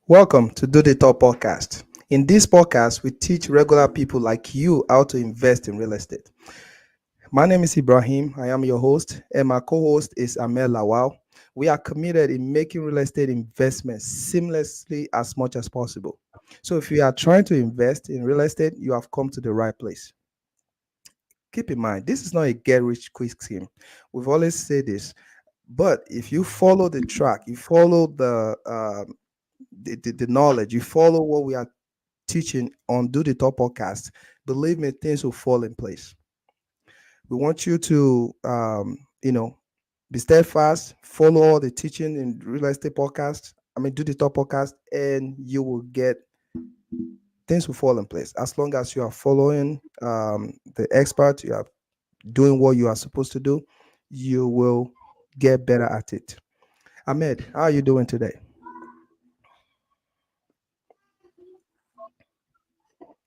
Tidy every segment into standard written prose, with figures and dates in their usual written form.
Welcome to Do the Talk podcast. In this podcast, we teach regular people like you how to invest in real estate. My name is Ibrahim. I am your host, and my co host is Amel Lawal. We are committed in making real estate investments seamlessly as much as possible. So, if you are trying to invest in real estate, you have come to the right place. Keep in mind, this is not a get rich quick scheme. We've always said this, but if you follow the track, you follow the knowledge, you follow what we are teaching on Do the Talk podcast, believe me, things will fall in place. We want you to, be steadfast, follow all the teaching in real estate podcast. Do the Talk podcast, and you will get things will fall in place as long as you are following the expert. You are doing what you are supposed to do. You will get better at it. Ahmed, how are you doing today?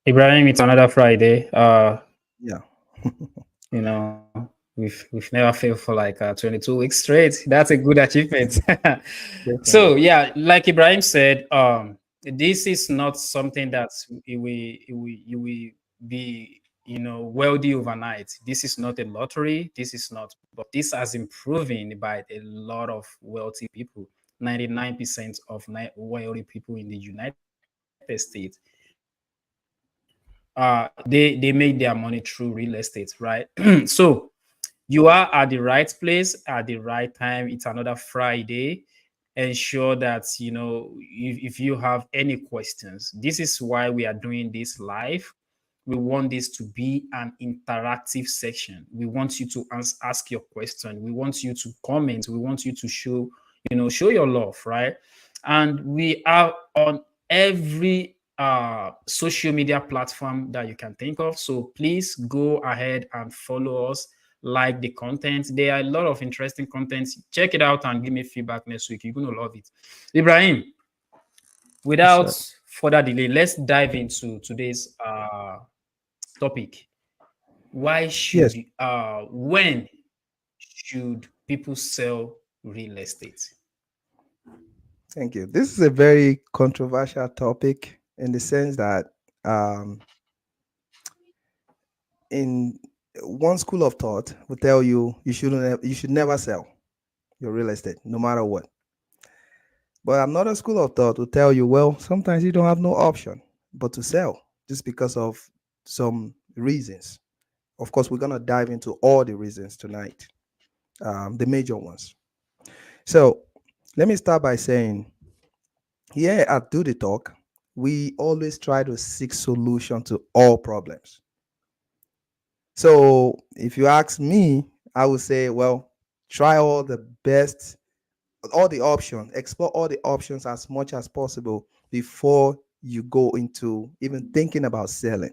Ibrahim, it's another Friday. Yeah, We've never failed for like 22 weeks straight. That's a good achievement. So definitely. yeah, like Ibrahim said, this is not something that you will be wealthy overnight. This is not a lottery. This is not, but this has been proven by a lot of wealthy people. 99% of wealthy people in the United States they make their money through real estate, right? So you are at the right place at the right time. It's another Friday. Ensure that if you have any questions, this is why we are doing this live. We want this to be an interactive section. We want you to ask your question. We want you to comment. We want you to show your love, right? And we are on every social media platform that you can think of. So please go ahead and follow us, like the content. There are a lot of interesting content. Check it out and give me feedback next week. You're going to love it. Ibrahim, Yes, without sir. further delay, let's dive into today's topic. Why should Yes, when should people sell real estate? thank you. This is a very controversial topic in the sense that um, in one school of thought will tell you you should never sell your real estate no matter what. But another school of thought will tell you, well, sometimes you don't have no option but to sell just because of some reasons. Of course, we're gonna dive into all the reasons tonight, the major ones. So let me start by saying, here at Do the Talk, we always try to seek solution to all problems. So if you ask me, I would say, well, try all the options, explore all the options as much as possible before you go into even thinking about selling.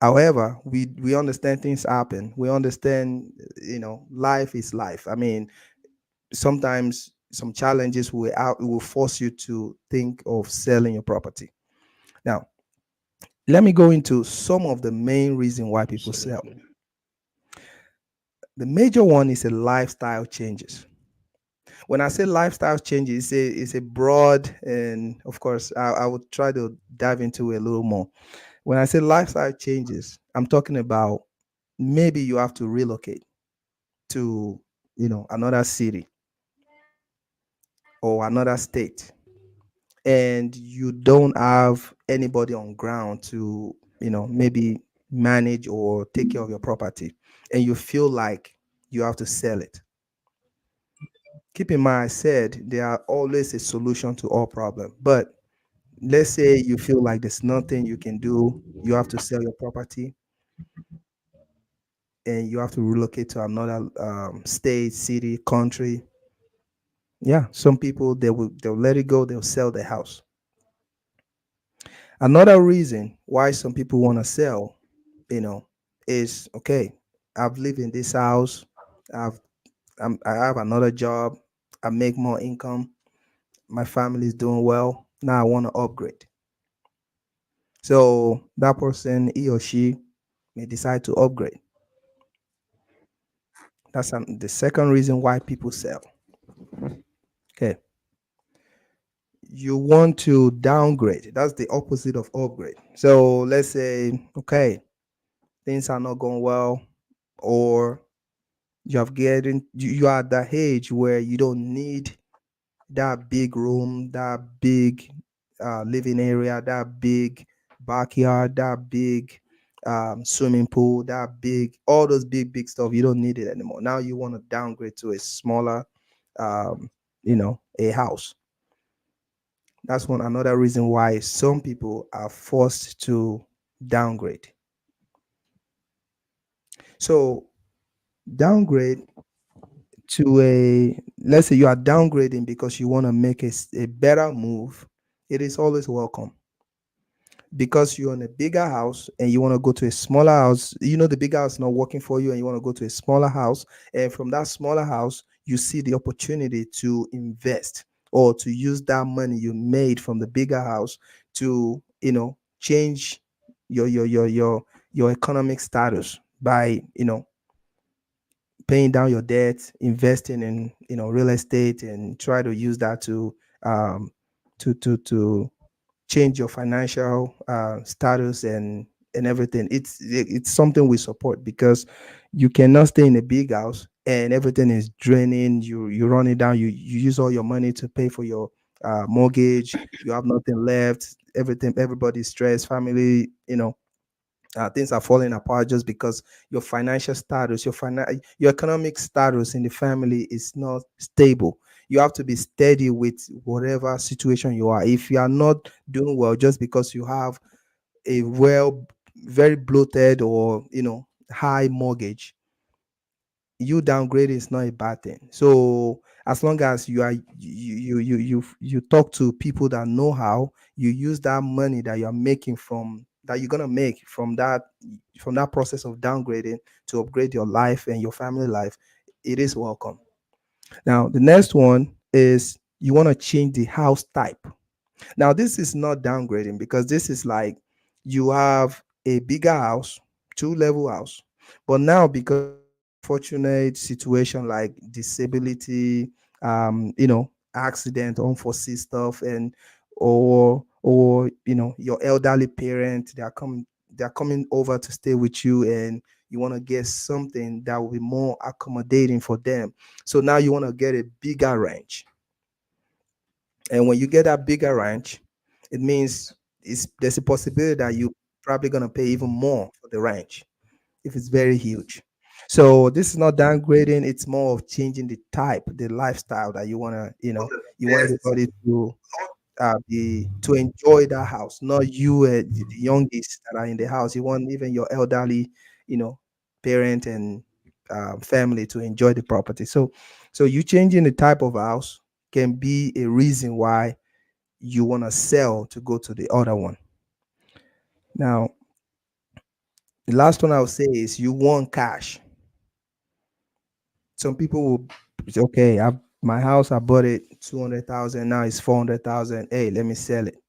However, we understand things happen. We understand, life is life. Sometimes some challenges will force you to think of selling your property. Now, let me go into some of the main reason why people sell. Absolutely. The major one is a lifestyle changes. When I say lifestyle changes, it's a broad, and of course, I would try to dive into it a little more. When I say lifestyle changes, I'm talking about maybe you have to relocate to, another city or another state, and you don't have anybody on ground to, maybe manage or take care of your property, and you feel like you have to sell it. Keep in mind, I said there are always a solution to all problems. But let's say you feel like there's nothing you can do, you have to sell your property, and you have to relocate to another state, city, country. Yeah, some people they'll let it go, they'll sell the house. Another reason why some people want to sell, you know, is okay. I've lived in this house. I've I have another job. I make more income. My family is doing well. Now I want to upgrade. So that person, he or she, may decide to upgrade. The second reason why people sell. Okay. you want to downgrade. That's the opposite of upgrade. So let's say, okay, things are not going well, or you are at that age where you don't need that big room, that big living area, that big backyard, that big swimming pool, that big, all those big stuff. You don't need it anymore. Now you want to downgrade to a smaller, um, a house. That's one another reason why some people are forced to downgrade. So downgrade to a, let's say you are downgrading because you want to make a better move. It is always welcome, because you're in a bigger house and you want to go to a smaller house. The bigger house is not working for you and you want to go to a smaller house. And from that smaller house, you see the opportunity to invest or to use that money you made from the bigger house to, change your economic status by, paying down your debt, investing in, real estate, and try to use that to um to change your financial status and everything. It's something we support, because you cannot stay in a big house and everything is draining. You run it down. You use all your money to pay for your mortgage. You have nothing left. Everybody's stressed. Family, things are falling apart just because your financial status, your economic status in the family is not stable. You have to be steady with whatever situation you are. If you are not doing well just because you have a very bloated or high mortgage, you downgrading is not a bad thing. So as long as you talk to people that know how, you use that money that you're making from that you're gonna make from that process of downgrading to upgrade your life and your family life, it is welcome. Now the next one is you want to change the house type. Now, this is not downgrading, because this is like you have a bigger house, two-level house, but now because of unfortunate situation like disability, accident, unforeseen stuff, and or your elderly parent, they're coming over to stay with you, and you want to get something that will be more accommodating for them. So now you want to get a bigger range, and when you get that bigger ranch, it means there's a possibility that you probably gonna pay even more for the ranch if it's very huge. So this is not downgrading; it's more of changing the type, the lifestyle that you want everybody to be to enjoy that house, not you, the youngest that are in the house. You want even your elderly, you know, parent and family to enjoy the property. So you changing the type of house can be a reason why you want to sell to go to the other one. Now, the last one I would say is you want cash. Some people will say, okay, my house, I bought it 200,000, now it's 400,000. Hey, let me sell it.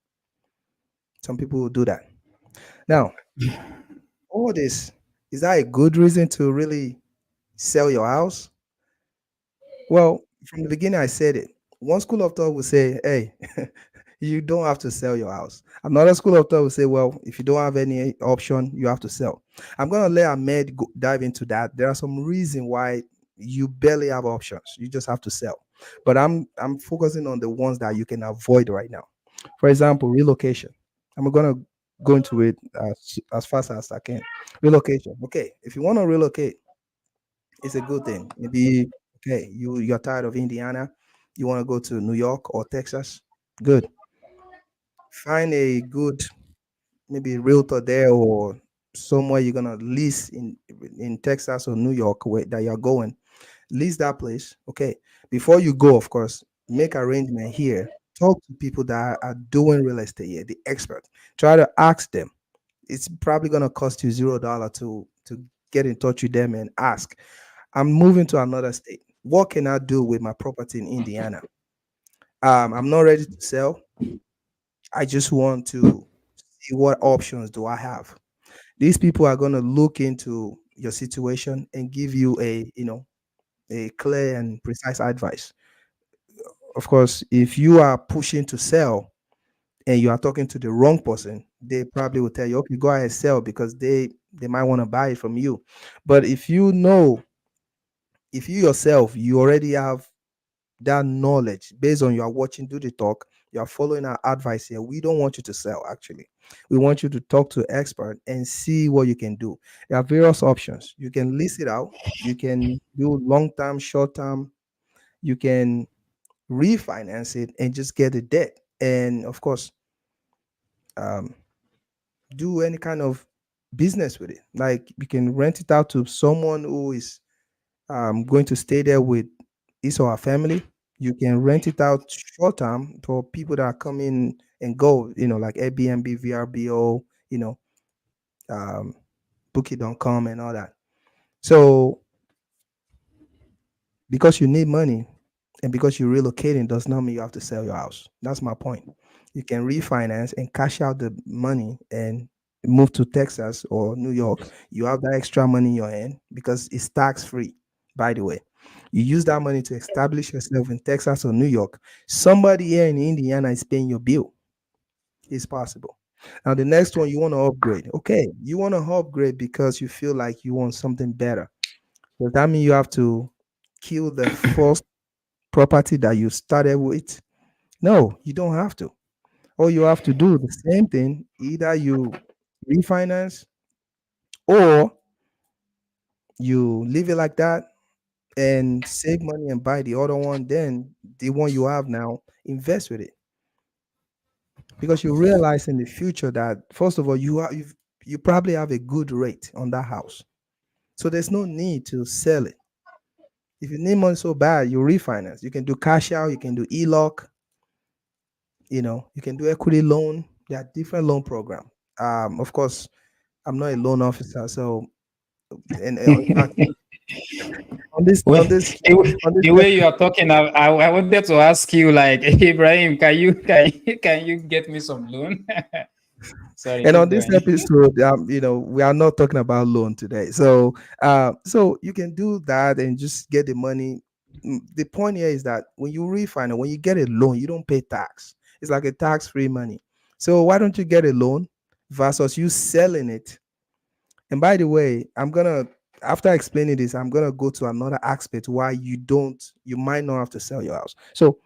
Some people will do that. Now, all this, is that a good reason to really sell your house? Well, from the beginning, I said it. One school of thought will say, hey, you don't have to sell your house. Another school of thought will say, well, if you don't have any option, you have to sell. I'm going to let Ahmed dive into that. There are some reasons why you barely have options. You just have to sell. But I'm focusing on the ones that you can avoid right now. For example, relocation. I'm going to go into it as fast as I can. Relocation. Okay, if you want to relocate, it's a good thing. Maybe okay, you're tired of Indiana, you want to go to New York or Texas. Good. Find a good maybe realtor there, or somewhere you're gonna lease in Texas or New York where that you're going. Lease that place. Okay. Before you go, of course, make arrangement here. Talk to people that are doing real estate here, the expert. Try to ask them. It's probably gonna cost you $0 to get in touch with them and ask. I'm moving to another state. What can I do with my property in Indiana? I'm not ready to sell. I just want to see what options do I have. These people are going to look into your situation and give you a clear and precise advice. of course, if you are pushing to sell and you are talking to the wrong person, they probably will tell you, okay, go ahead, sell, because they might want to buy it from you. But if you know, if you yourself, you already have that knowledge based on you are watching Do the Talk, you are following our advice here. We don't want you to sell, actually. We want you to talk to expert and see what you can do. There are various options. You can lease it out, you can do long term, short term, you can refinance it and just get the debt. And of course, um, do any kind of business with it. Like you can rent it out to someone who is going to stay there with his or her family. You can rent it out short term for people that are coming and go, like Airbnb, VRBO, um, Bookie.com and all that. So because you need money and because you're relocating does not mean you have to sell your house. That's my point. You can refinance and cash out the money and move to Texas or New York. You have that extra money in your hand because it's tax free, by the way. You use that money to establish yourself in Texas or New York. Somebody here in Indiana is paying your bill. It's possible. Now, the next one, you want to upgrade. Okay, you want to upgrade because you feel like you want something better. Does that mean you have to kill the first property that you started with? No, you don't have to. All you have to do the same thing. Either you refinance or you leave it like that and save money and buy the other one. Then the one you have now, invest with it because you realize in the future that first of all you probably have a good rate on that house, so there's no need to sell it. If you need money so bad, you refinance. You can do cash out. You can do e-lock. You can do equity loan. There are different loan program. Of course, I'm not a loan officer, so and in fact, on this Well, on this on this the way you are talking, I wanted to ask you, like, Ibrahim, can you get me some loan? Sorry, and keep on this going. episode, we are not talking about loan today. So you can do that and just get the money. The point here is that when you refinance, when you get a loan, you don't pay tax. It's like a tax-free money. So why don't you get a loan versus you selling it? And by the way, after explaining this, I'm gonna go to another aspect why you might not have to sell your house. So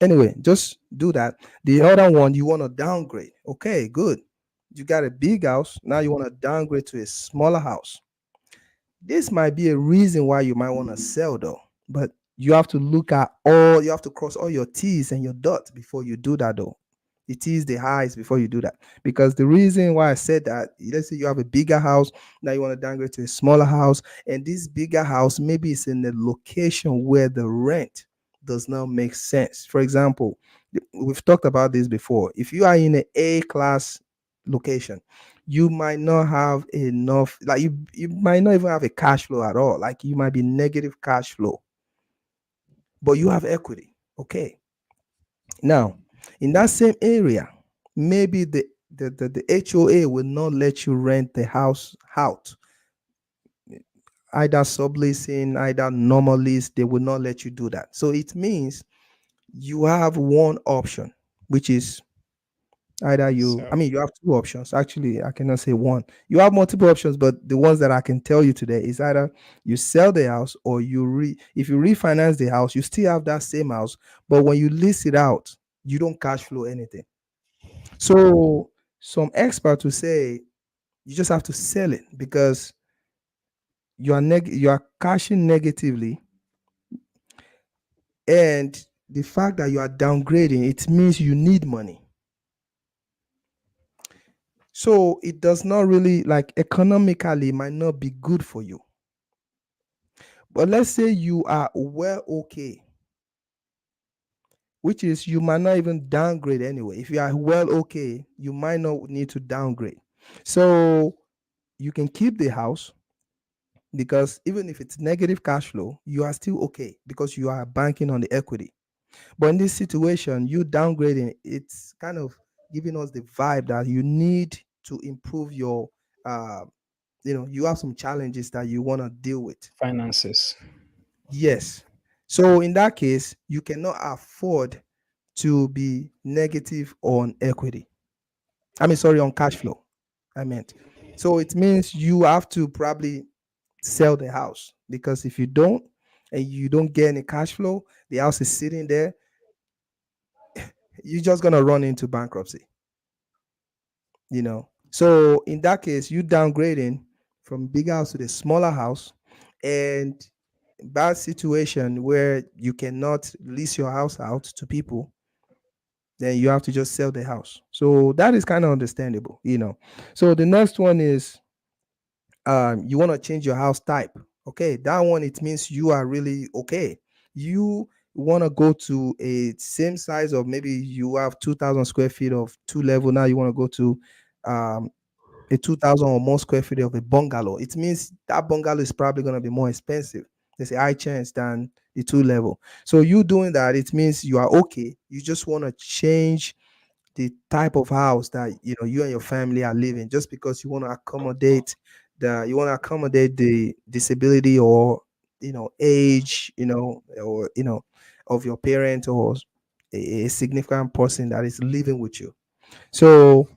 anyway, just do that. The other one, you want to downgrade. Okay, good. You got a big house. Now you want to downgrade to a smaller house. This might be a reason why you might want to sell though. But you have to cross all your T's and your dots before you do that though. The T's, the highs before you do that. Because the reason why I said that, let's say you have a bigger house, now you want to downgrade to a smaller house, and this bigger house maybe it's in the location where the rent does not make sense. For example, we've talked about this before. If you are in an A class location, you might not have enough, like you might not even have a cash flow at all. Like you might be negative cash flow, but you have equity. Okay. Now, in that same area, maybe the HOA will not let you rent the house out. Either subleasing, either normal lease, they will not let you do that. So it means you have one option, which is So, you have two options. Actually, I cannot say one. You have multiple options, but the ones that I can tell you today is either you sell the house or if you refinance the house, you still have that same house, but when you lease it out, you don't cash flow anything. So some experts will say you just have to sell it because you are cashing negatively, and the fact that you are downgrading, it means you need money. So it does not really, like, economically might not be good for you. But let's say you are well okay, which is you might not even downgrade anyway. If you are well okay, you might not need to downgrade. So you can keep the house because even if it's negative cash flow, you are still okay because you are banking on the equity. But in this situation, you downgrading, it's kind of giving us the vibe that you need to improve your uh you have some challenges that you want to deal with. finances. Yes. So in that case, you cannot afford to be negative on equity. I mean, sorry, on cash flow. I meant. So it means you have to probably sell the house, because if you don't and you don't get any cash flow, the house is sitting there, you're just gonna run into bankruptcy, you know. So in that case, you downgrading from bigger house to the smaller house, and bad situation where you cannot lease your house out to people, then you have to just sell the house. So that is kind of understandable, you know. So the next one is, you want to change your house type. Okay, that one, it means you are really okay. You want to go to a same size of, maybe you have 2,000 square feet of two level. Now you want to go to um, a 2,000 or more square feet of a bungalow. It means that bungalow is probably going to be more expensive. There's a high chance than the two level. So you doing that, it means you are okay. You just want to change the type of house that you and your family are living, just because you want to accommodate the disability, or age, or of your parent, or a significant person that is living with you. So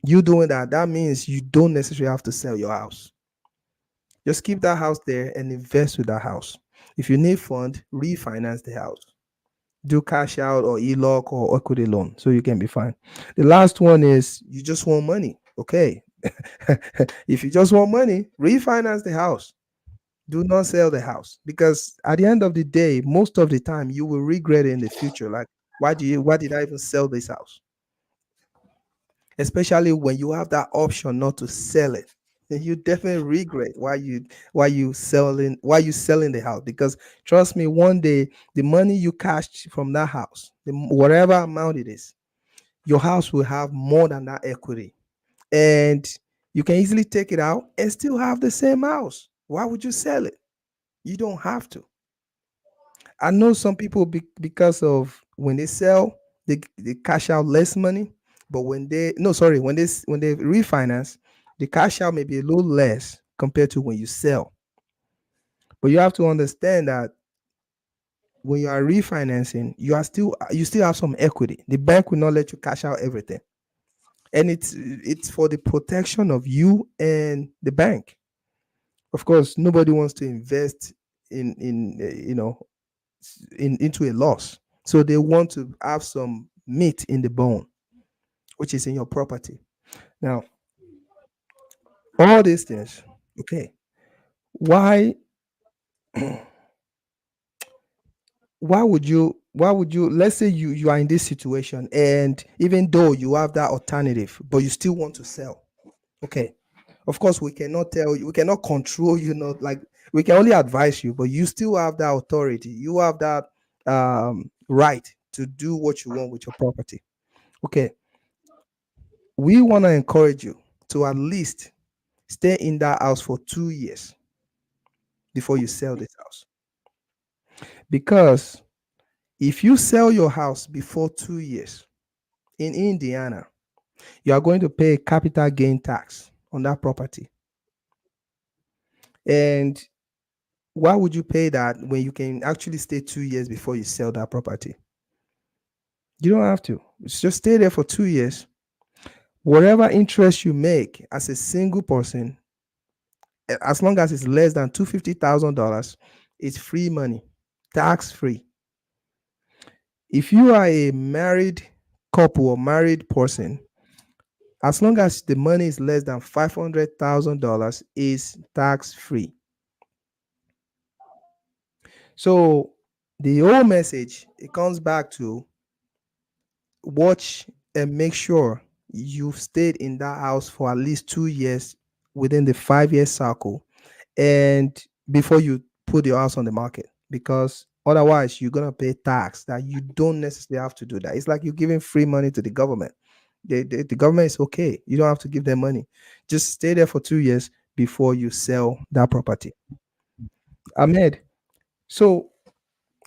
you doing that, that means you don't necessarily have to sell your house. Just keep that house there and invest with that house. If you need fund, refinance the house. Do cash out or e-lock or equity loan, so you can be fine. The last one is, you just want money. Okay. If you just want money, refinance the house. Do not sell the house, because at the end of the day, most of the time you will regret it in the future. Like, why did I even sell this house? Especially when you have that option not to sell it, then you definitely regret why you selling the house. Because trust me, one day the money you cashed from that house, whatever amount it is, your house will have more than that equity, and you can easily take it out and still have the same house. Why would you sell it? You don't have to. I know some people, because of when they sell, they cash out less money, but when they no sorry when they refinance, the cash out may be a little less compared to when you sell. But you have to understand that when you are refinancing, you still have some equity. The bank will not let you cash out everything, and it's for the protection of you and the bank. Of course, nobody wants to invest into a loss. So they want to have some meat in the bone, which is in your property. Now, all these things, okay. Why why would you, let's say you are in this situation, and even though you have that alternative, but you still want to sell. Okay. Of course, we cannot tell you, we cannot control you, not like, we can only advise you, but you still have that authority. You have that right to do what you want with your property. Okay. We want to encourage you to at least stay in that house for 2 years before you sell this house. Because if you sell your house before 2 years in Indiana, you are going to pay capital gain tax on that property. And why would you pay that when you can actually stay 2 years before you sell that property? You don't have to. Just stay there for 2 years. Whatever interest you make as a single person, as long as it's less than $250,000, it's free money, tax free. If you are a married couple or married person, as long as the money is less than $500,000, is tax free. So the whole message, it comes back to, watch and make sure you've stayed in that house for at least 2 years within the 5 year cycle, and before you put your house on the market, because otherwise you're gonna pay tax that you don't necessarily have to do. That it's like you're giving free money to the government. The government is okay, you don't have to give them money. Just stay there for 2 years before you sell that property. Ahmed, so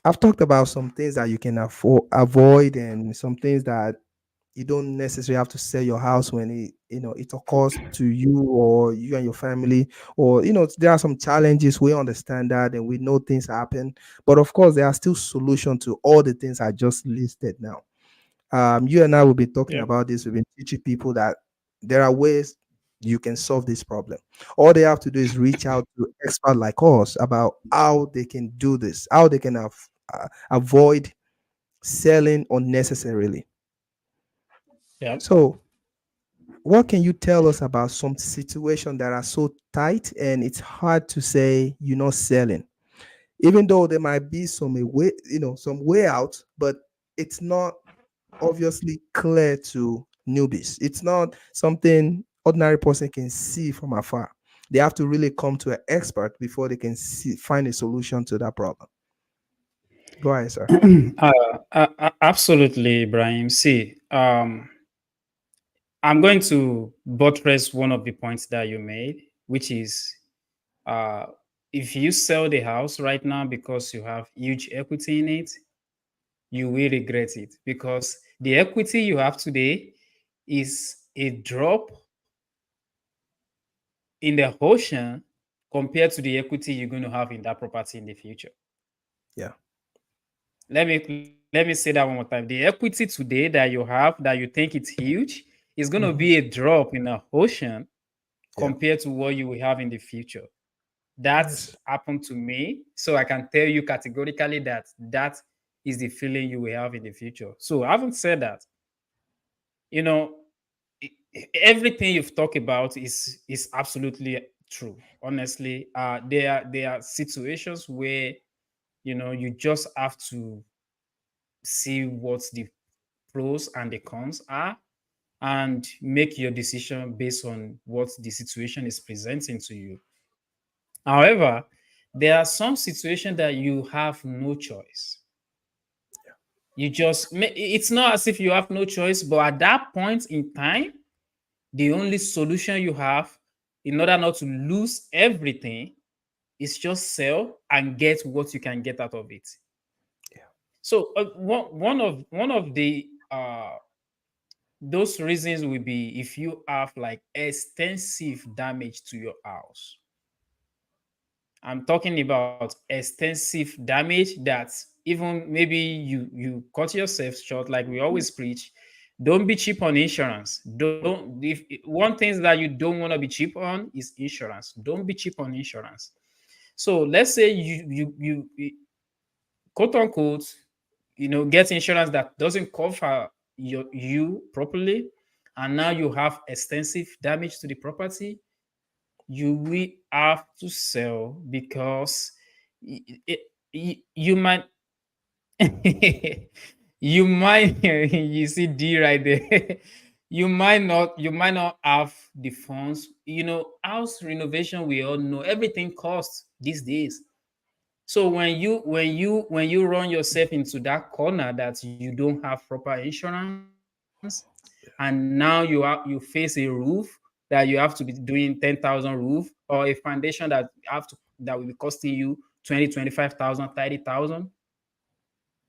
I've talked about some things that you can avoid, and some things that you don't necessarily have to sell your house when it occurs to you or you and your family, or there are some challenges. We understand that and we know things happen, but of course there are still solutions to all the things I just listed now. You and I will be talking Yeah. about this. We've been teaching people that there are ways you can solve this problem. All they have to do is reach out to experts like us about how they can do this, how they can avoid selling unnecessarily. Yeah. So, what can you tell us about some situations that are so tight and it's hard to say you're not selling, even though there might be some way, some way out, but it's not obviously clear to newbies. It's not something ordinary person can see from afar. They have to really come to an expert before they can find a solution to that problem. Go ahead, sir. Absolutely, Ibrahim. See, I'm going to buttress one of the points that you made, which is uh, if you sell the house right now because you have huge equity in it, you will regret it, because the equity you have today is a drop in the ocean compared to the equity you're going to have in that property in the future. Yeah. Let me say that one more time. The equity today that you have, that you think it's huge, is going to Hmm. be a drop in the ocean Yeah. compared to what you will have in the future. That's Yes. happened to me, so I can tell you categorically that that is the feeling you will have in the future. So having said that, you know, everything you've talked about is absolutely true. Honestly, there are situations where you just have to see what the pros and the cons are and make your decision based on what the situation is presenting to you. However, there are some situations that you have no choice. It's not as if you have no choice, but at that point in time, the only solution you have in order not to lose everything is just sell and get what you can get out of it. Yeah. So one of the those reasons will be if you have like extensive damage to your house. I'm talking about extensive damage that even maybe you cut yourself short, like we always preach. Don't be cheap on insurance. Don't if one thing that you don't want to be cheap on is insurance. Don't be cheap on insurance. So let's say you quote unquote, get insurance that doesn't cover you properly, and now you have extensive damage to the property. You will have to sell because you might you might you see D right there. You might not have the funds. House renovation, we all know everything costs these days. So when you run yourself into that corner that you don't have proper insurance, and now you face a roof that you have to be doing 10,000 roof, or a foundation that will be costing you 20, 25,000, 30,000.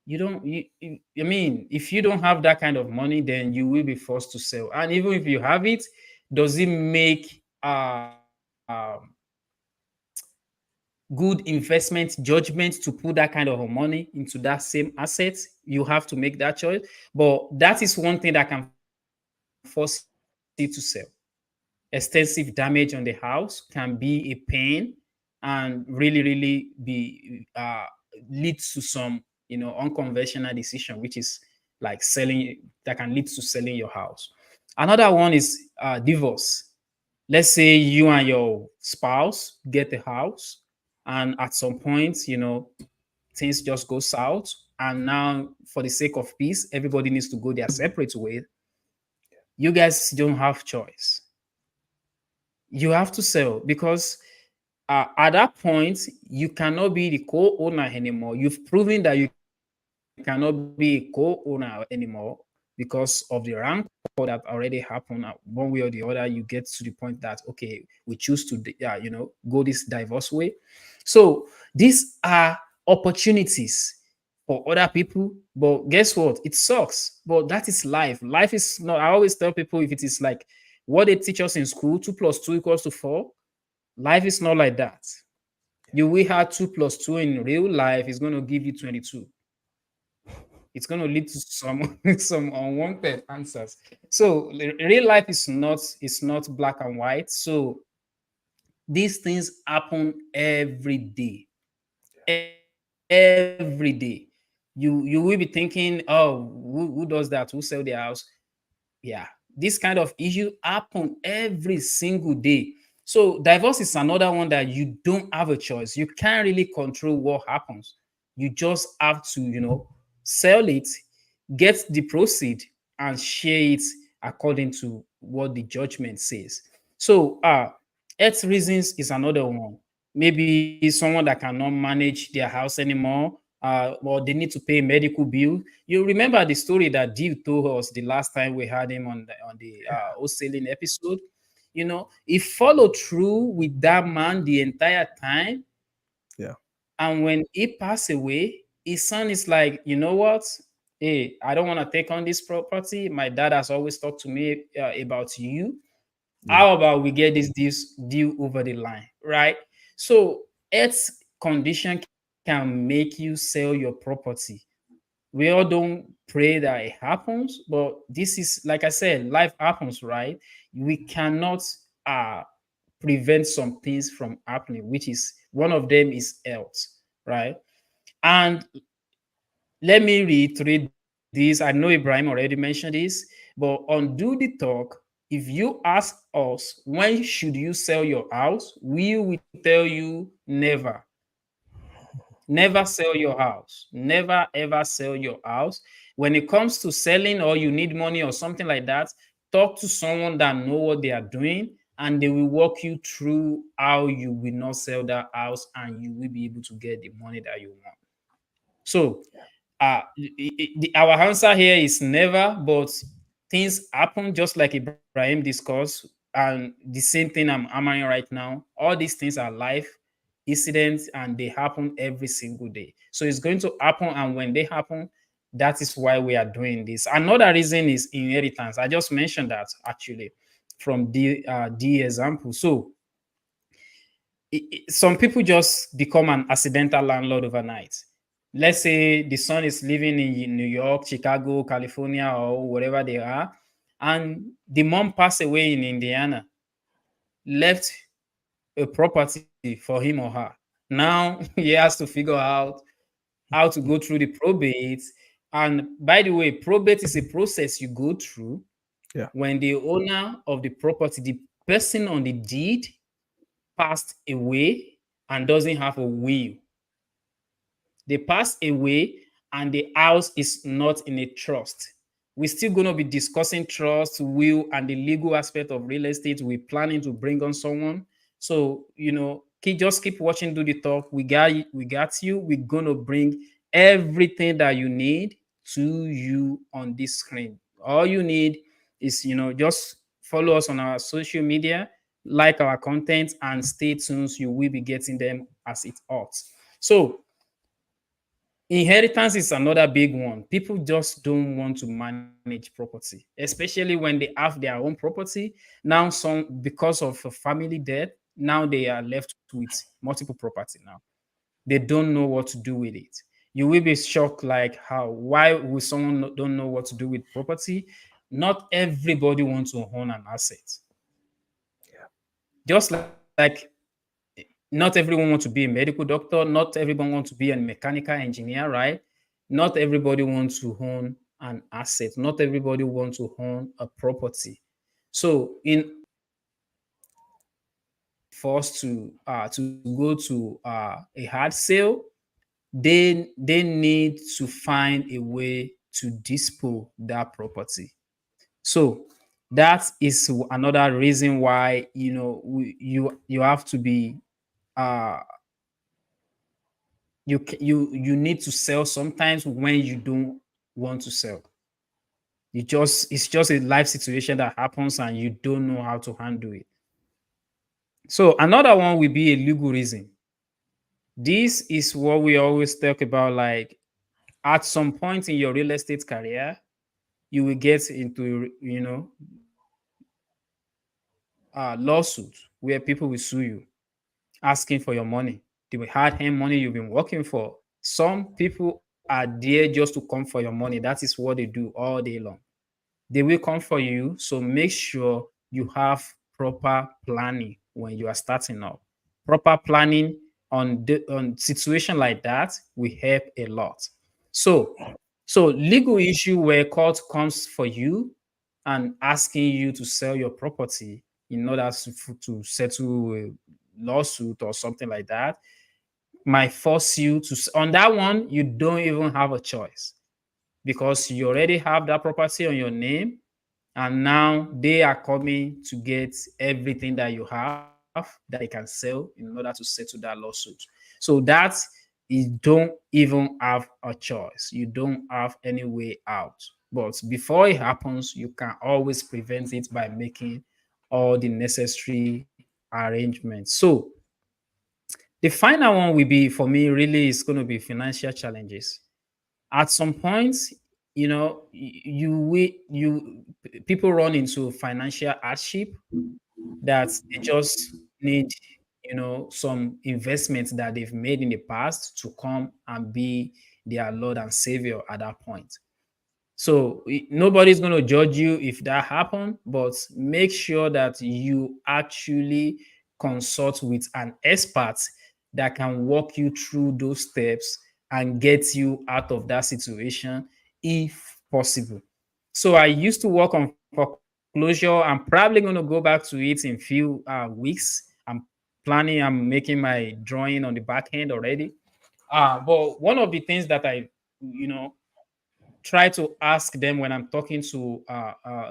You don't I mean, if you don't have that kind of money, then you will be forced to sell. And even if you have it, does it make good investment judgment to put that kind of money into that same asset? You have to make that choice. But that is one thing that can force you to sell. Extensive damage on the house can be a pain and really lead to some unconventional decision, which is like selling, that can lead to selling your house. Another one is divorce. Let's say you and your spouse get a house, and at some point, things just go south, and now for the sake of peace, everybody needs to go their separate way. You guys don't have choice. You have to sell, because at that point you cannot be the co-owner anymore. You've proven that you cannot be a co-owner anymore because of the rancor that already happened. One way or the other, you get to the point that, okay, we choose to go this diverse way. So these are opportunities for other people. But guess what? It sucks. But that is life. Life is not, I always tell people, if it is like what they teach us in school, 2 + 2 = 4, life is not like that. You will have 2 + 2 in real life is going to give you 22. It's going to lead to some some unwanted answers. So real life is not black and white. So these things happen every day. Every day. You will be thinking, oh, who does that? Who sell their house? Yeah, this kind of issue happen every single day. So divorce is another one that you don't have a choice. You can't really control what happens. You just have to, sell it, get the proceed, and share it according to what the judgment says. So health reasons is another one. Maybe someone that cannot manage their house anymore, or they need to pay medical bill. You remember the story that Dave told us the last time we had him on the wholesaling episode. He followed through with that man the entire time, Yeah. and when he passed away, his son is like, you know what? Hey, I don't want to take on this property. My dad has always talked to me about you. Yeah. How about we get this deal over the line, right? So, health condition can make you sell your property. We all don't pray that it happens, but this is, like I said, life happens, right? We cannot prevent some things from happening, which is one of them is health, right? And let me reiterate this. I know Ibrahim already mentioned this, but on Do the Talk, if you ask us when should you sell your house, we will tell you never. Never sell your house. Never ever sell your house. When it comes to selling, or you need money or something like that, talk to someone that know what they are doing, and they will walk you through how you will not sell that house and you will be able to get the money that you want. So our answer here is never, but things happen just like Ibrahim discussed, and the same thing I'm hammering right now. All these things are life incidents, and they happen every single day. So it's going to happen, and when they happen, that is why we are doing this. Another reason is inheritance. I just mentioned that actually from the example. So some people just become an accidental landlord overnight. Let's say the son is living in New York, Chicago, California, or wherever they are, and the mom passed away in Indiana, left a property for him or her. Now he has to figure out how to go through the probate. And by the way, probate is a process you go through Yeah. when the owner of the property, the person on the deed, passed away and doesn't have a will. They pass away and the house is not in a trust. We're still going to be discussing trust, will, and the legal aspect of real estate. We're planning to bring on someone. So, just keep watching Do the Talk. We got you. We're going to bring everything that you need to you on this screen. All you need is, just follow us on our social media, like our content, and stay tuned. You will be getting them as it ought. So, inheritance is another big one. People just don't want to manage property, especially when they have their own property. Now, because of a family death, now they are left with multiple property now. They don't know what to do with it. You will be shocked, like, why will someone don't know what to do with property? Not everybody wants to own an asset. Just like not everyone wants to be a medical doctor, not everyone wants to be a mechanical engineer, right? Not everybody wants to own an asset. Not everybody wants to own a property. So in forced to go to a hard sale, they need to find a way to dispose that property. So that is another reason why you have to be uh you need to sell sometimes when you don't want to sell. It's just a life situation that happens and you don't know how to handle it. So another one will be a legal reason. This is what we always talk about, like At some point in your real estate career, you will get into, lawsuit where people will sue you, asking for your money, the hard-earned money you've been working for. Some people are there just to come for your money. That is what they do all day long. They will come for you. So make sure you have proper planning when you are starting up. Proper planning on situation like that will help a lot. So legal issue where court comes for you and asking you to sell your property in order to settle a lawsuit or something like that might force you to, on that one, you don't even have a choice because you already have that property on your name, and now they are coming to get everything that you have that they can sell in order to settle that lawsuit. So that you don't even have a choice. You don't have any way out. But before it happens, you can always prevent it by making all the necessary arrangements. So the final one will be, for me, really is going to be financial challenges. At some point, you people run into financial hardship that they just need, some investments that they've made in the past to come and be their Lord and Savior at that point. So nobody's going to judge you if that happened, but make sure that you actually consult with an expert that can walk you through those steps and get you out of that situation if possible. So I used to work on foreclosure. I'm probably going to go back to it in few weeks. I'm making my drawing on the back end already. But one of the things that I, you know, try to ask them when I'm talking to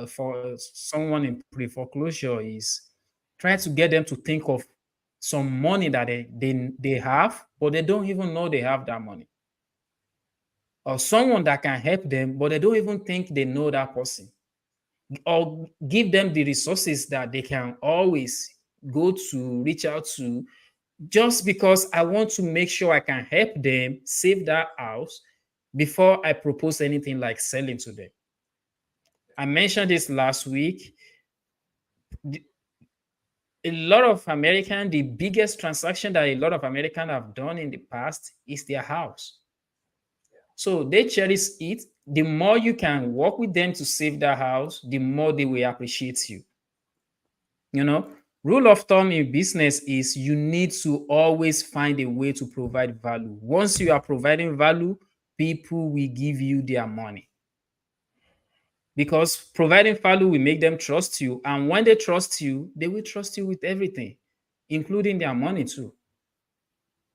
for someone in pre-foreclosure is try to get them to think of some money that they have, but they don't even know they have that money, or someone that can help them, but they don't even think they know that person, or give them the resources that they can always go to, reach out to, just because I want to make sure I can help them save that house before I propose anything like selling to them. I mentioned this last week. A lot of American, the biggest transaction that a lot of Americans have done in the past is their house. So they cherish it. The more you can work with them to save that house, the more they will appreciate you. Rule of thumb in business is you need to always find a way to provide value. Once you are providing value, people will give you their money, because providing value will make them trust you. And when they trust you, they will trust you with everything, including their money too.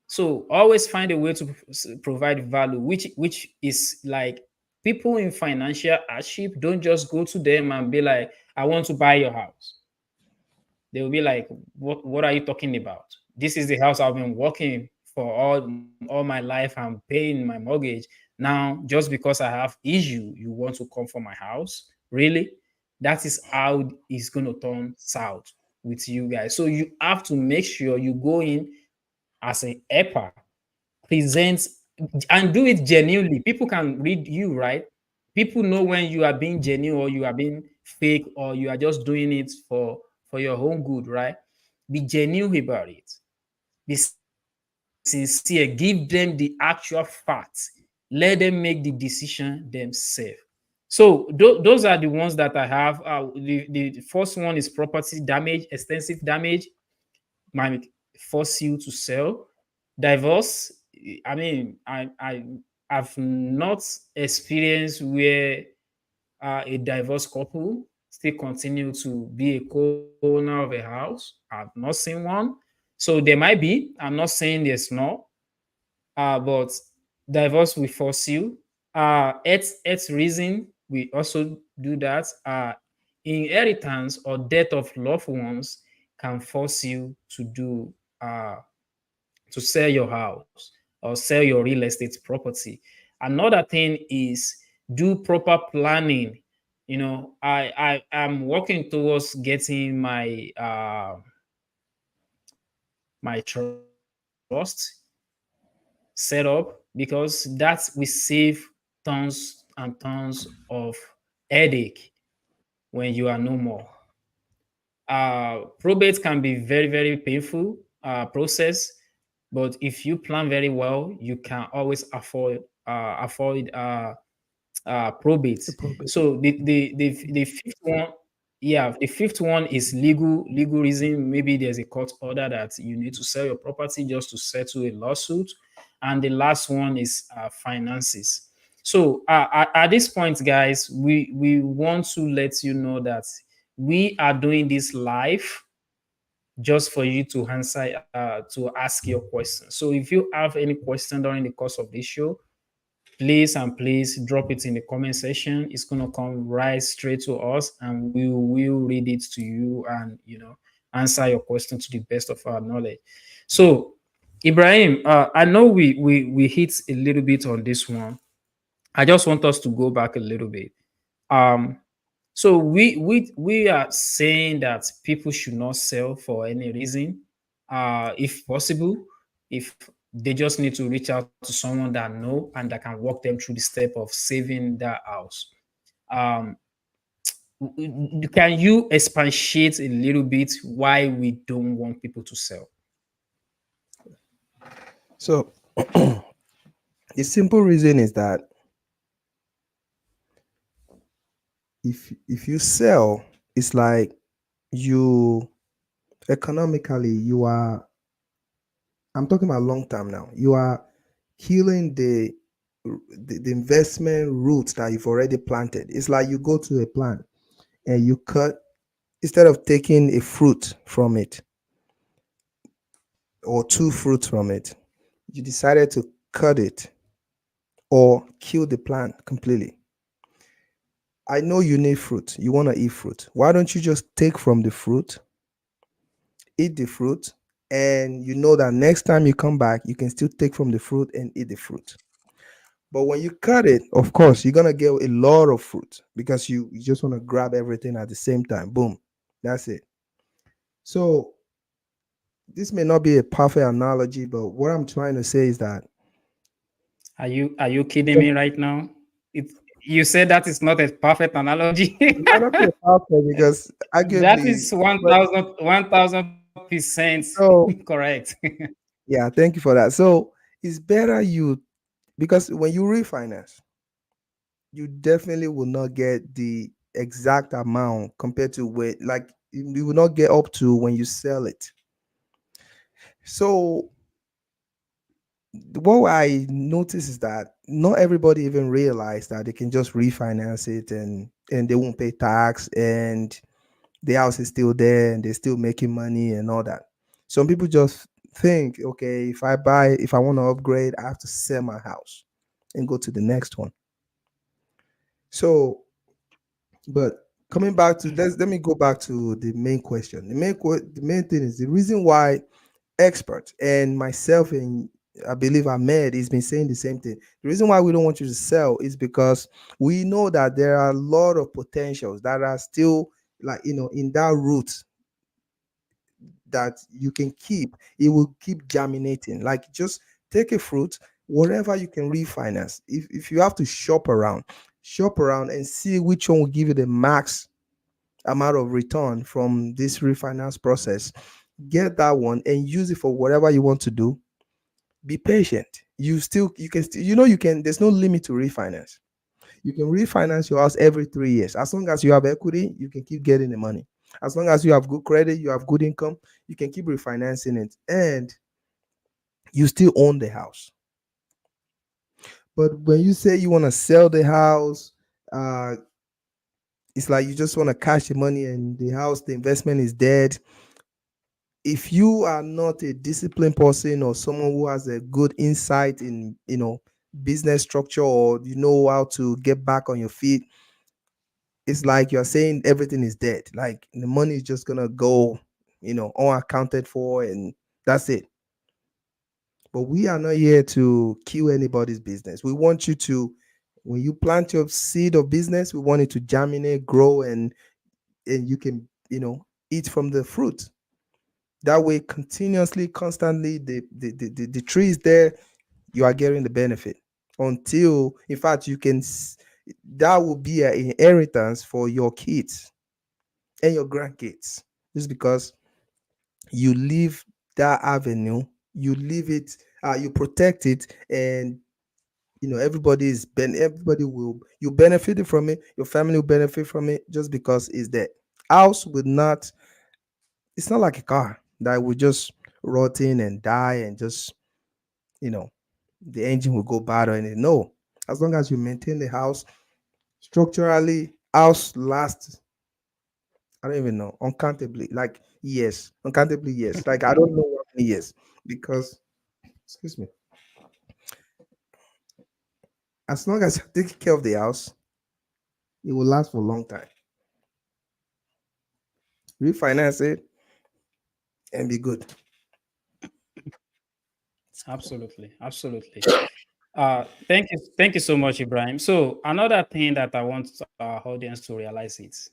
So always find a way to provide value, which is like, people in financial hardship don't just go to them and be like, I want to buy your house. They will be like, what are you talking about? This is the house I've been working for all my life. I'm paying my mortgage. Now, just because I have issue, you want to come for my house? Really? That is how it's going to turn south with you guys. So you have to make sure you go in as a helper, present, and do it genuinely. People can read you, right? People know when you are being genuine or you are being fake, or you are just doing it for your own good, right? Be genuine about it. Be sincere. Give them the actual facts. Let them make the decision themselves. So those are the ones that I have. The first one is property damage, extensive damage might force you to sell. Divorce, I mean, I've not experienced where a divorced couple still continue to be a co-owner of a house. I've not seen one. So there might be. I'm not saying there's not, but divorce will force you. It's reason we also do that. Inheritance or death of loved ones can force you to do to sell your house or sell your real estate property. Another thing is do proper planning. I am working towards getting my trust set up, because that will save tons and tons of headache when you are no more. Probate can be very, very painful process, but if you plan very well, you can always afford probate. The probate. So the fifth one, yeah, the fifth one is legal reason. Maybe there's a court order that you need to sell your property just to settle a lawsuit, and the last one is finances. So at this point, guys, we want to let you know that we are doing this live just for you to answer to ask your questions. So if you have any question during the course of this show, please drop it in the comment section. It's gonna come right straight to us, and we will read it to you and answer your question to the best of our knowledge. So Ibrahim, I know we hit a little bit on this one. I just want us to go back a little bit. um so we are saying that people should not sell for any reason. If possible, if they just need to reach out to someone that know and that can walk them through the step of saving that house. Um, can you expatiate a little bit why we don't want people to sell? So the simple reason is that if you sell, it's like you economically you are, I'm talking about long term now, you are killing the investment roots that you've already planted. It's like you go to a plant and you cut, instead of taking a fruit from it or two fruits from it, you decided to cut it or kill the plant completely. I know you need fruit. You want to eat fruit. Why don't you just take from the fruit, eat the fruit, and you know that next time you come back, you can still take from the fruit and eat the fruit. But when you cut it, of course, you're gonna get a lot of fruit because you just want to grab everything at the same time. Boom. That's it. So this may not be a perfect analogy, but what I'm trying to say is that Are you kidding me right now? It You said that is not a perfect analogy. it might not be a perfect because That arguably, is but 1000% so correct. yeah, thank you for that. So it's better you, because when you refinance, you definitely will not get the exact amount compared to where, like, you will not get up to when you sell it. So what I notice is that not everybody even realize that they can just refinance it and they won't pay tax and the house is still there and they're still making money and all that. Some people just think, okay, if I want to upgrade, I have to sell my house and go to the next one. So, but coming back to, let me go back to the main question. The main thing is the reason why experts and myself and I believe Ahmed has been saying the same thing. The reason why we don't want you to sell is because we know that there are a lot of potentials that are still, like, in that root that you can keep. It will keep germinating. Like, just take a fruit, whatever you can refinance. If you have to shop around and see which one will give you the max amount of return from this refinance process. Get that one and use it for whatever you want to do. Be patient. You can still, you can, there's no limit to refinance. You can refinance your house every 3 years. As long as you have equity, you can keep getting the money. As long as you have good credit, you have good income, you can keep refinancing it and you still own the house. But when you say you want to sell the house, uh it's like you just want to cash the money and the house, the investment is dead. If you are not a disciplined person or someone who has a good insight in, business structure, or you know how to get back on your feet, it's like you're saying everything is dead. Like the money is just gonna go, unaccounted for, and that's it. But we are not here to kill anybody's business. We want you to, when you plant your seed of business, we want it to germinate, grow, and you can, eat from the fruit. That way, continuously, constantly, the tree is there. You are getting the benefit. until, in fact, that will be an inheritance for your kids and your grandkids, just because you leave that avenue, you leave it, you protect it, and everybody will, you benefit from it, your family will benefit from it, just because it's that house will not, it's not like a car that will just rot in and die, and just, you know the engine will go bad or anything. No, as long as you maintain the house structurally, house lasts, I don't even know, uncountably, like years, uncountably years, like I don't know how many years, because, excuse me, as long as you're taking care of the house, it will last for a long time. Refinance it and be good. Absolutely, absolutely. Thank you so much, Ibrahim. So another thing that I want our audience to realize is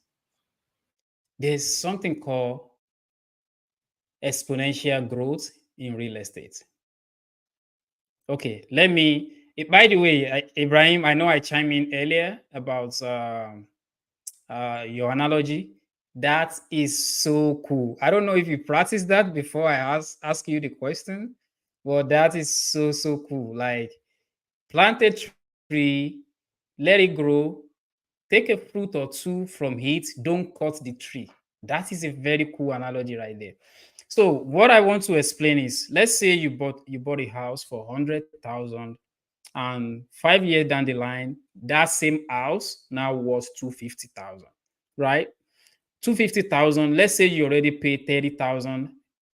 there's something called exponential growth in real estate. Okay, let me. By the way, Ibrahim, I know I chimed in earlier about your analogy. That is so cool. I don't know if you practiced that before I ask you the question, but that is so cool. Like plant a tree, let it grow, take a fruit or two from it, don't cut the tree. That is a very cool analogy right there. So what I want to explain is, let's say you bought a house for 100,000, and 5 years down the line, that same house now was 250,000, right? 250,000. Let's say you already paid 30,000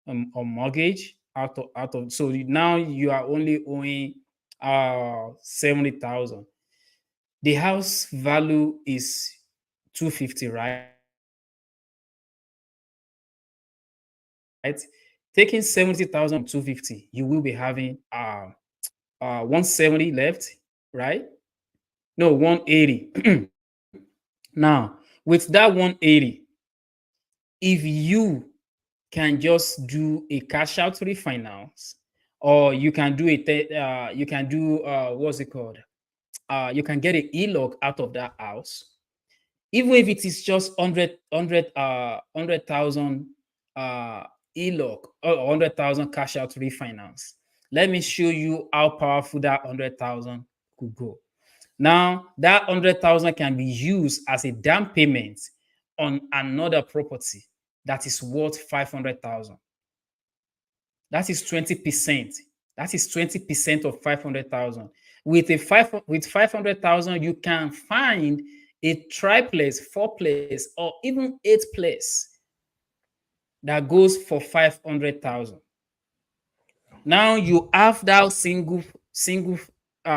on mortgage out of. So now you are only owing 70,000. The house value is 250, right? Taking 70,000 from 250, you will be having 170 left, right? No, 180. Now, with that 180, if you can just do a cash out refinance, or you can do what's it called? You can get a e-log out of that house, even if it is just 100,000 uh e-log or 100,000 cash out refinance. Let me show you how powerful that 100,000 could go. Now that 100,000 can be used as a down payment on another property that is worth 500,000. That is 20%. That is 20% of 500,000. With 500,000, you can find a triplex, fourplex, or even eightplex that goes for 500,000. Now you have that single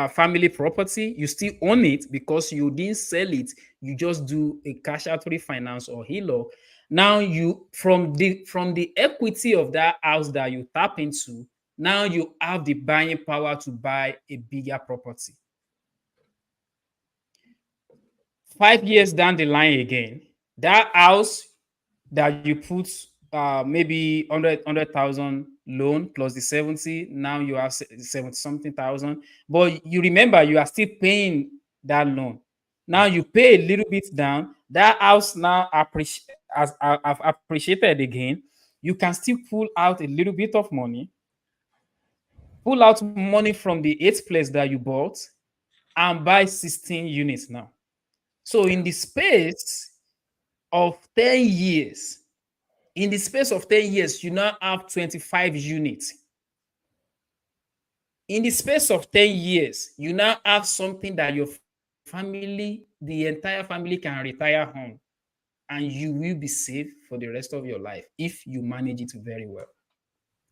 family property. You still own it because you didn't sell it. You just do a cash out refinance or HELOC. Now you from the equity of that house that you tap into, now you have the buying power to buy a bigger property. 5 years down the line again, that house that you put maybe 100,000 loan plus the 70, now you have 70 something thousand, but you remember you are still paying that loan. Now you pay a little bit down, that house now have appreciated again. You can still pull out a little bit of money, pull out money from the eighth place that you bought, and buy 16 units now. So in the space of 10 years, you now have 25 units. In the space of 10 years, you now have something that your family, the entire family, can retire on, and you will be safe for the rest of your life if you manage it very well.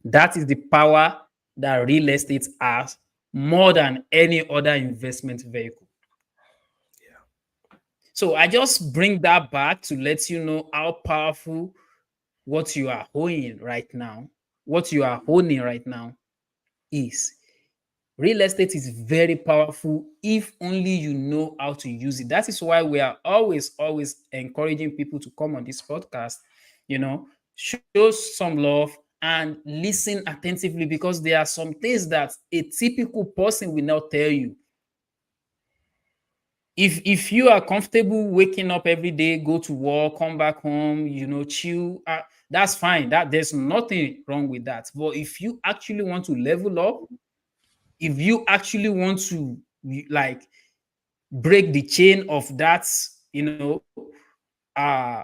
That is the power that real estate has more than any other investment vehicle. So I just bring that back to let you know how powerful what you are owning right now, is. Real estate is very powerful if only you know how to use it. That is why we are always encouraging people to come on this podcast, show some love and listen attentively, because there are some things that a typical person will not tell you. if you are comfortable waking up every day, go to work, come back home, chill, that's fine. That there's nothing wrong with that. But if you actually want to level up, if you actually want to like break the chain of that, uh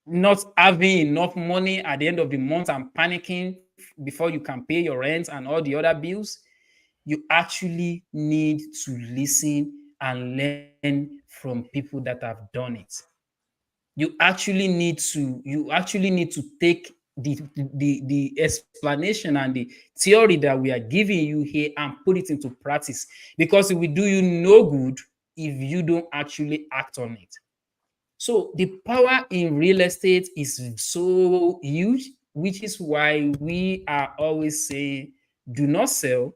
not having enough money at the end of the month and panicking before you can pay your rent and all the other bills, you actually need to listen and learn from people that have done it. You actually need to take the explanation and the theory that we are giving you here and put it into practice, because it will do you no good if you don't actually act on it. So the power in real estate is so huge, which is why we are always saying, do not sell.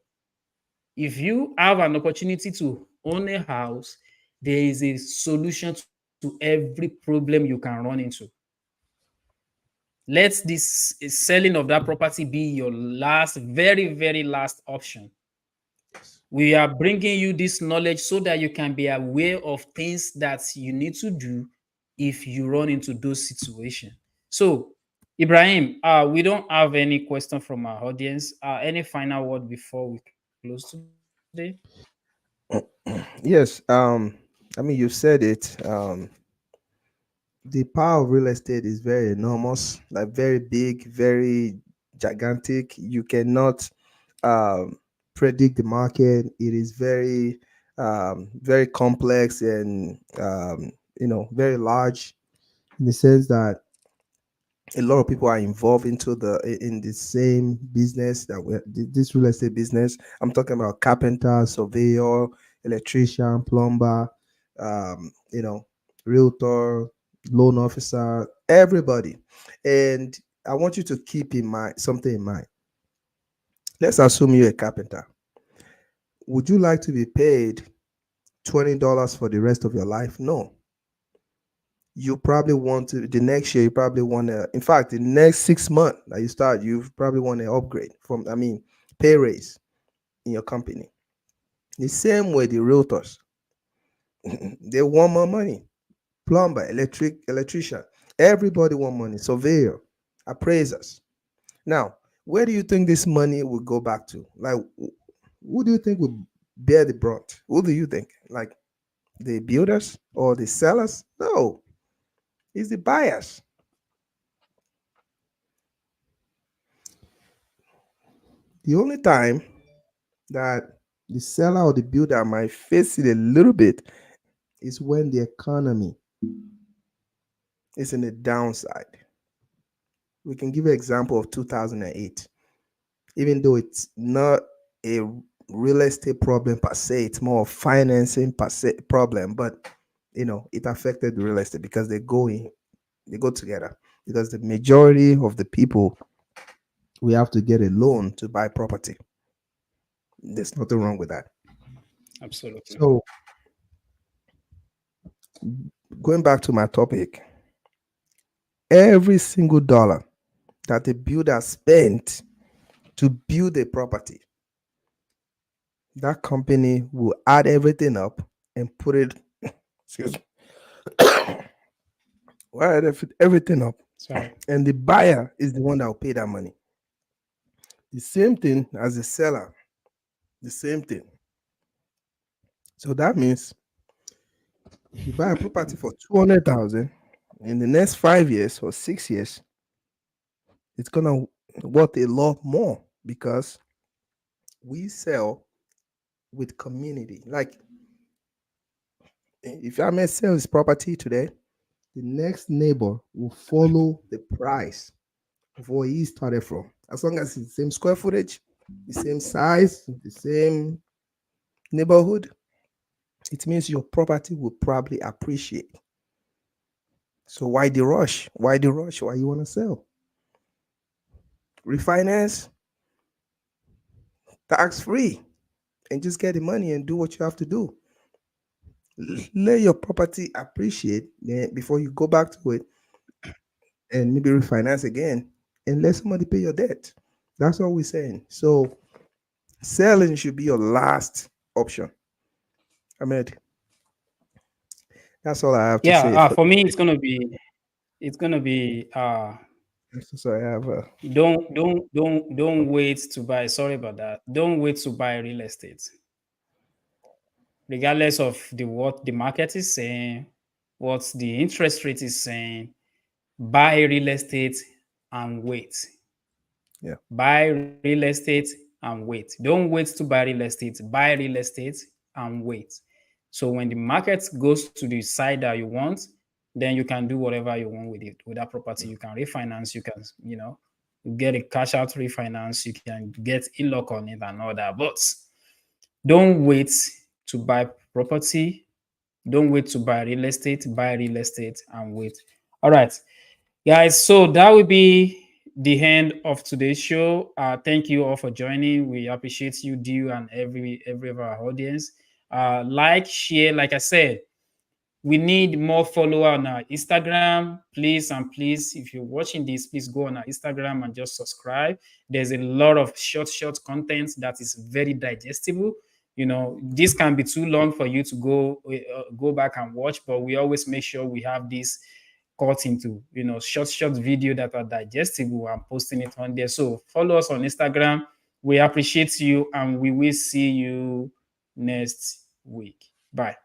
If you have an opportunity to own a house, there is a solution to every problem you can run into. Let this selling of that property be your last, very, very last option. We are bringing you this knowledge so that you can be aware of things that you need to do if you run into those situations. So, Ibrahim, we don't have any question from our audience. Any final word before we close today? Yes. I mean, you said it. The power of real estate is very enormous, like very big, very gigantic. You cannot um, predict the market. It is very complex and very large in the sense that a lot of people are involved into in the same business that this real estate business. I'm talking about carpenter, surveyor, electrician, plumber, you know, realtor, loan officer, everybody. And I want you to keep in mind something in mind. Let's assume you're a carpenter. Would you like to be paid $20 for the rest of your life? No. You probably want to the next year, you probably want to, in fact, the next 6 months that you start, you probably want to upgrade from, I mean, pay raise in your company. The same way the realtors, they want more money. Plumber, electrician, everybody want money. Surveyor, appraisers. Now, where do you think this money will go back to? Like, who do you think will bear the brunt? Who do you think? Like the builders or the sellers? No, it's the buyers. The only time that the seller or the builder might face it a little bit is when the economy is in the downside. We can give an example of 2008. Even though it's not a real estate problem per se, it's more of financing per se problem, but it affected the real estate because they go together. Because the majority of the people, we have to get a loan to buy property. There's nothing wrong with that. Absolutely. So going back to my topic, every single dollar that the builder spent to build a property, that company will add everything up and put it, excuse me, will add everything up, Sorry. and the buyer is the one that will pay that money. The same thing as the seller, the same thing. So that means if you buy a property for 200,000, in the next 5 years or 6 years, it's gonna worth a lot more because we sell with community. Like if I may sell his property today, the next neighbor will follow the price of where he started from. As long as it's the same square footage, the same size, the same neighborhood, it means your property will probably appreciate. So why the rush? Why the rush? Why you want to sell? Refinance, tax free, and just get the money and do what you have to do. Let your property appreciate before you go back to it and maybe refinance again and let somebody pay your debt. That's what we're saying. So selling should be your last option. Ahmed, that's all I have to Yeah, say for for me, it's gonna be so I have don't wait to buy. Sorry about that. Don't wait to buy real estate, regardless of the what the market is saying, what the interest rate is saying. Buy real estate and wait. yeah. Buy real estate and wait. Don't wait to buy real estate. Buy real estate and wait. So when the market goes to the side that you want, then you can do whatever you want with it. With that property, you can refinance. You can, get a cash out refinance. You can get e-lock on it and all that. But don't wait to buy property. Don't wait to buy real estate. Buy real estate and wait. All right, guys. So that will be the end of today's show. Thank you all for joining. We appreciate you and every of our audience. Like, share. Like I said, we need more follower on our Instagram. Please and please, if you're watching this, please go on our Instagram and just subscribe. There's a lot of short content that is very digestible. This can be too long for you to go back and watch, but we always make sure we have this cut into short video that are digestible and posting it on there. So follow us on Instagram. We appreciate you, and we will see you next week. Bye.